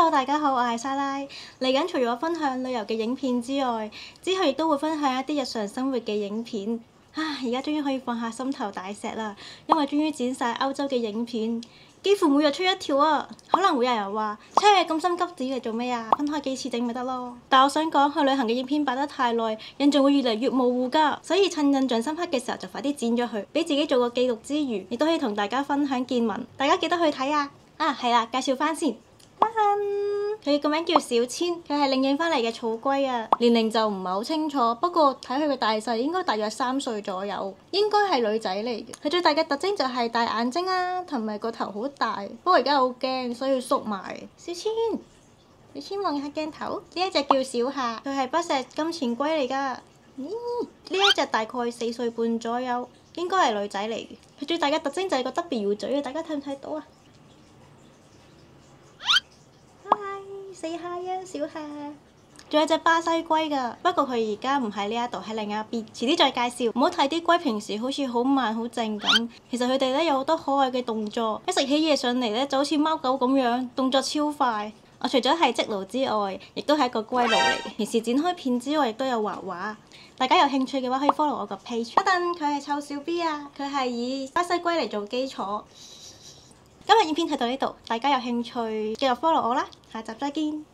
Hello， 大家好，我係莎拉。嚟緊除咗分享旅遊嘅影片之外，之後亦都會分享一啲日常生活嘅影片。而家終於可以放下心頭大石啦，因為終於剪晒歐洲嘅影片，幾乎每日出一條啊！可能會有人話：切，咁心急子嚟做咩啊？分開幾次整咪得咯。但我想講，去旅行嘅影片擺得太耐，印象會越嚟越模糊㗎，所以趁印象深刻嘅時候就快啲剪咗佢，俾自己做個記錄之餘，亦都可以同大家分享見聞。大家記得去睇啊！係啦，介紹翻先。佢個名叫小千，佢係領養翻嚟嘅草龜啊，年齡就唔係好清楚，不過睇佢嘅大細應該大約3歲左右，應該係女仔嚟嘅。佢最大嘅特徵就係大眼睛啊，同埋個頭好大，不過而家好驚，所以要縮埋。小千，小千望下鏡頭，呢一隻叫小夏，佢係北石金錢龜嚟㗎。呢一隻大概4歲半左右，應該係女仔嚟嘅。佢最大嘅特徵就係個 W 嘴啊，大家睇唔睇到啊？Say hi 啊，小夏。仲有隻巴西龜㗎，不過佢而家唔喺呢一度，喺另一邊，遲啲再介紹。唔好睇啲龜平時好似好慢好靜咁，其實佢哋咧有好多可愛嘅動作，一食起嘢上嚟咧就好似貓狗咁樣，動作超快。我除咗係積奴之外，亦都係一個龜奴嚟嘅。平時剪開片之外，亦都有畫畫。大家有興趣嘅話，可以 follow 我個 page。等陣佢係臭小 B 啊，佢係以巴西龜嚟做基礎。今日影片睇到呢度，大家有興趣繼續 follow 我啦，下集再見。